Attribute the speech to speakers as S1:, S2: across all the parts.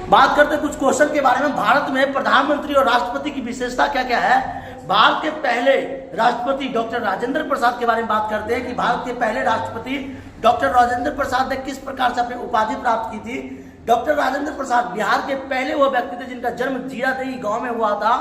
S1: बात करते कुछ क्वेश्चन के बारे में। भारत में प्रधानमंत्री और राष्ट्रपति की विशेषता क्या क्या है। भारत के पहले राष्ट्रपति डॉक्टर राजेंद्र प्रसाद के बारे में बात करते हैं कि भारत के पहले राष्ट्रपति डॉक्टर राजेंद्र प्रसाद ने किस प्रकार से अपनी उपाधि प्राप्त की थी। डॉक्टर राजेंद्र प्रसाद बिहार के पहले वो व्यक्ति थे जिनका जन्म जीरादेई गांव में हुआ था।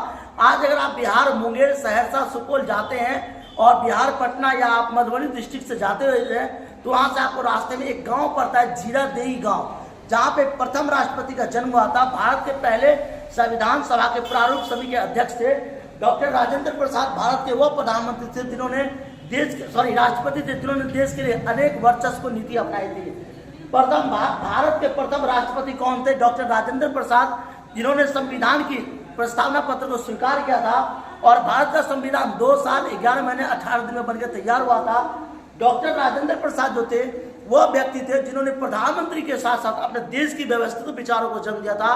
S1: आज अगर आप बिहार मुंगेर, सहरसा, सुपौल जाते हैं और बिहार पटना या आप मधुबनी डिस्ट्रिक्ट से जाते हुए तो वहां से आपको रास्ते में एक गांव पड़ता है जीरादेई गांव, जहां पे प्रथम राष्ट्रपति का जन्म हुआ था। भारत के पहले संविधान सभा के प्रारूप समिति के अध्यक्ष थे डॉक्टर राजेंद्र प्रसाद। भारत के वो प्रधानमंत्री थे जिन्होंने राष्ट्रपति थे जिन्होंने देश के लिए अनेक वर्चस्व नीति अपनाई थी। भारत के प्रथम राष्ट्रपति कौन थे? डॉक्टर राजेंद्र प्रसाद, जिन्होंने संविधान की प्रस्तावना पत्र को स्वीकार किया था और भारत का संविधान 2 साल 11 महीने 18 दिन में बनकर तैयार हुआ था। डॉक्टर राजेंद्र प्रसाद जो थे वो व्यक्ति थे जिन्होंने प्रधानमंत्री के साथ साथ अपने देश की व्यवस्थित विचारों को जन्म दिया था।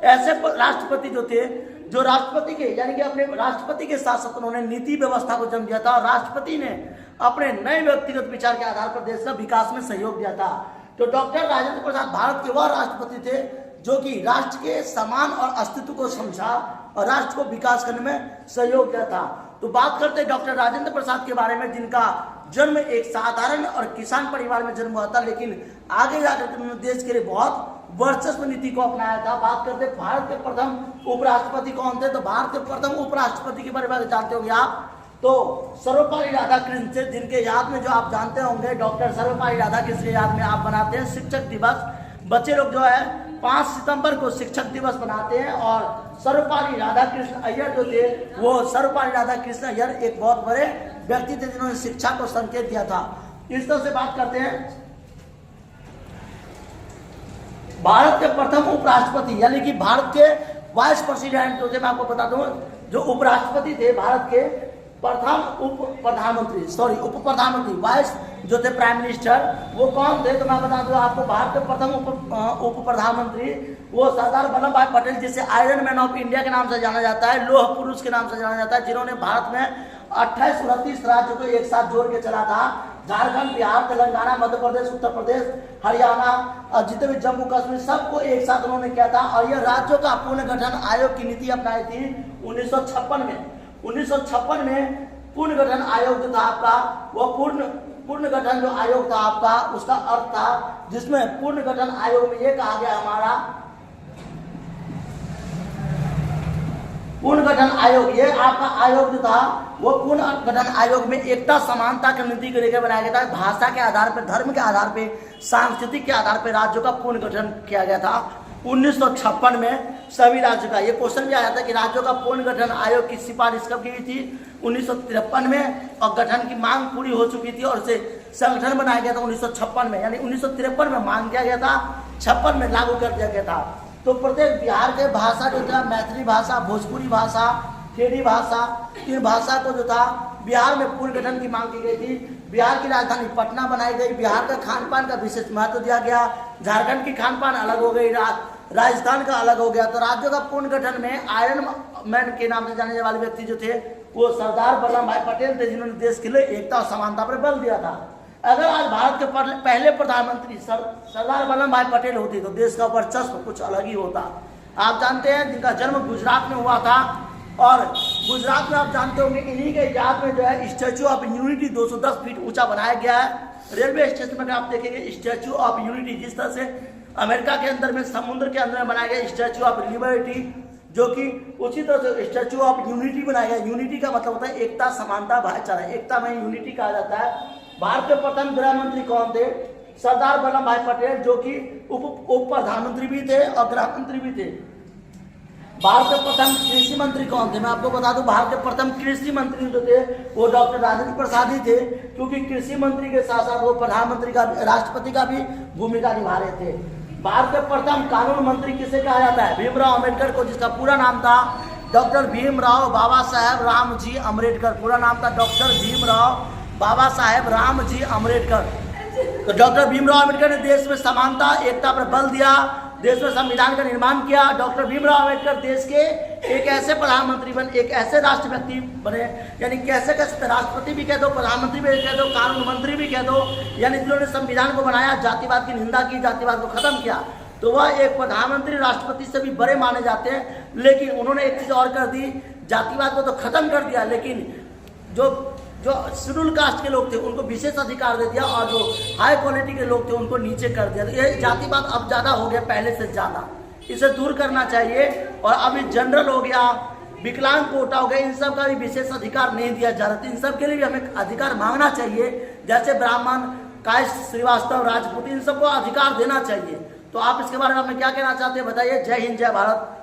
S1: ऐसे राष्ट्रपति जो थे जो राष्ट्रपति के यानी कि अपने राष्ट्रपति के साथ साथ उन्होंने नीति व्यवस्था को जन्म दिया था और राष्ट्रपति ने अपने नए व्यक्तिगत विचार के आधार पर देश का विकास में सहयोग दिया था। तो डॉक्टर राजेंद्र प्रसाद भारत के वह राष्ट्रपति थे जो कि राष्ट्र के सम्मान और अस्तित्व को समझा और राष्ट्र को विकास करने में सहयोग दिया था। तो बात करते हैं डॉक्टर राजेंद्र प्रसाद के बारे में, जिनका जन्म एक साधारण और किसान परिवार में जन्म हुआ था, लेकिन आगे जाकर उन्होंने देश के लिए बहुत वर्चस्व नीति को अपनाया था। बात करते हैं भारत के प्रथम उपराष्ट्रपति कौन थे। तो भारत के प्रथम उपराष्ट्रपति के बारे में जानते होंगे आप, तो सर्वपल्ली राधाकृष्णन थे, जिनके याद में जो आप जानते होंगे डॉक्टर सर्वपल्ली राधाकृष्णन के याद में आप बनाते हैं शिक्षक दिवस। बच्चे लोग जो है 5 सितंबर को शिक्षक दिवस मनाते हैं और सर्वपल्ली राधाकृष्णन अय्यर जो थे वो सर्वपल्ली राधाकृष्णन अय्यर एक बहुत बड़े व्यक्ति थे जिन्होंने शिक्षा को संकेत दिया था। इस तरह से बात करते हैं भारत के प्रथम उपराष्ट्रपति यानी कि भारत के वाइस प्रेसिडेंट जो मैं आपको बता दूं, जो उपराष्ट्रपति थे भारत के प्रथम उप प्रधानमंत्री वाइस जो थे प्राइम मिनिस्टर, वो कौन थे? तो मैं बता दूं आपको, भारत के प्रथम उप प्रधानमंत्री वो सरदार वल्लभ भाई पटेल, जिसे आयरन मैन ऑफ इंडिया के नाम से जाना जाता है, लौह पुरुष के नाम से जाना जाता है, जिन्होंने भारत में 28-29 राज्यों को एक साथ जोड़ के चला था। झारखंड, बिहार, तेलंगाना, मध्य प्रदेश, उत्तर प्रदेश, हरियाणा और जितने भी जम्मू कश्मीर सबको एक साथ उन्होंने किया था और यह राज्यों का पुनर्गठन आयोग की नीति अपनाई थी 1956 में। 1956 में पुनर्गठन आयोग जो था आपका, वो पुनर्गठन जो आयोग था आपका, उसका अर्थ था जिसमें पुनर्गठन आयोग में ये कहा गया हमारा पुनर्गठन आयोग, ये आपका आयोग जो था वो पुनर्गठन आयोग में एकता समानता की नीति को लेकर बनाया गया था। भाषा के आधार पर, धर्म के आधार पर, सांस्कृतिक के आधार पर राज्यों का पुनर्गठन किया गया था 1956 में सभी राज्यों का। ये क्वेश्चन भी आया था कि राज्यों का पुनर्गठन आयोग की सिफारिश कब की गई थी? 1953 में, और गठन की मांग पूरी हो चुकी थी और उसे संगठन बनाया गया था 1956 में, यानी 1953 में मांग किया गया था, 56 में लागू कर दिया गया था। तो प्रत्येक बिहार के भाषा जो था, मैथिली भाषा, भोजपुरी भाषा, खेड़ी भाषा, इन भाषा को जो था बिहार में पुनर्गठन की मांग की गई थी। बिहार की राजधानी पटना बनाई गई। बिहार का खान पान का विशेष महत्व दिया गया। झारखंड की खान पान अलग हो गई, राजस्थान का अलग हो गया। तो राज्यों का पुनर्गठन में आयरन मैन के नाम से जाने वाले व्यक्ति जो थे वो सरदार वल्लभ भाई पटेल थे, जिन्होंने देश के लिए एकता और समानता पर बल दिया था। अगर आज भारत के पहले प्रधानमंत्री सरदार वल्लभ भाई पटेल होते तो देश का वर्चस्व कुछ अलग ही होता। आप जानते हैं जिनका जन्म गुजरात में हुआ था और गुजरात में आप जानते होंगे इन्हीं के याद में जो है स्टैचू ऑफ यूनिटी 210 फीट ऊंचा बनाया गया है। रेलवे स्टेशन में आप देखेंगे स्टैचू ऑफ यूनिटी, जिस तरह से अमेरिका के अंदर में समुद्र के अंदर में बनाया गया स्टैचू ऑफ लिबर्टी, जो कि उसी तरह से स्टैचू ऑफ यूनिटी बनाया गया। यूनिटी का मतलब होता है एकता, समानता, भाईचारा, एकता में यूनिटी कहा जाता है। भारत के प्रथम गृह मंत्री कौन थे? सरदार वल्लभ भाई पटेल, जो कि उप प्रधानमंत्री भी थे और गृह मंत्री भी थे। भारत के प्रथम कृषि मंत्री कौन थे? मैं आपको बता दूं, भारत के प्रथम कृषि मंत्री जो थे वो डॉक्टर राजेंद्र प्रसाद ही थे, क्योंकि कृषि मंत्री के साथ साथ वो प्रधानमंत्री का, राष्ट्रपति का भी भूमिका निभा रहे थे। भारत के प्रथम कानून मंत्री किसे कहा जाता है? भीमराव अम्बेडकर को, जिसका पूरा नाम था डॉक्टर भीमराव बाबा साहेब रामजी अम्बेडकर। पूरा नाम था डॉक्टर भीमराव बाबा साहेब रामजी अम्बेडकर। तो डॉक्टर भीमराव अम्बेडकर ने देश में समानता, एकता पर बल दिया, देश में संविधान का निर्माण किया। डॉक्टर भीमराव अम्बेडकर देश के एक ऐसे प्रधानमंत्री बने, एक ऐसे राष्ट्र व्यक्ति बने, यानी कैसे कैसे राष्ट्रपति भी कह दो, प्रधानमंत्री भी कह दो, कानून मंत्री भी कह दो, यानी जिन्होंने संविधान को बनाया, जातिवाद की निंदा की, जातिवाद को खत्म किया। तो वह एक प्रधानमंत्री राष्ट्रपति से भी बड़े माने जाते हैं। लेकिन उन्होंने एक चीज़ और कर दी, जातिवाद को तो खत्म कर दिया, लेकिन जो जो शेड्यूल कास्ट के लोग थे उनको विशेष अधिकार दे दिया, और जो हाई क्वालिटी के लोग थे उनको नीचे कर दिया। ये जातिवाद अब ज़्यादा हो गया, पहले से ज़्यादा, इसे दूर करना चाहिए। और अभी जनरल हो गया, विकलांग कोटा हो गया, इन सब का भी विशेष अधिकार नहीं दिया जा रहा। इन सब के लिए भी हमें अधिकार मांगना चाहिए, जैसे ब्राह्मण, कायस्थ, श्रीवास्तव, राजपूत, इन सबको अधिकार देना चाहिए। तो आप इसके बारे में हमें क्या कहना चाहते हैं, बताइए। जय हिंद, जय भारत।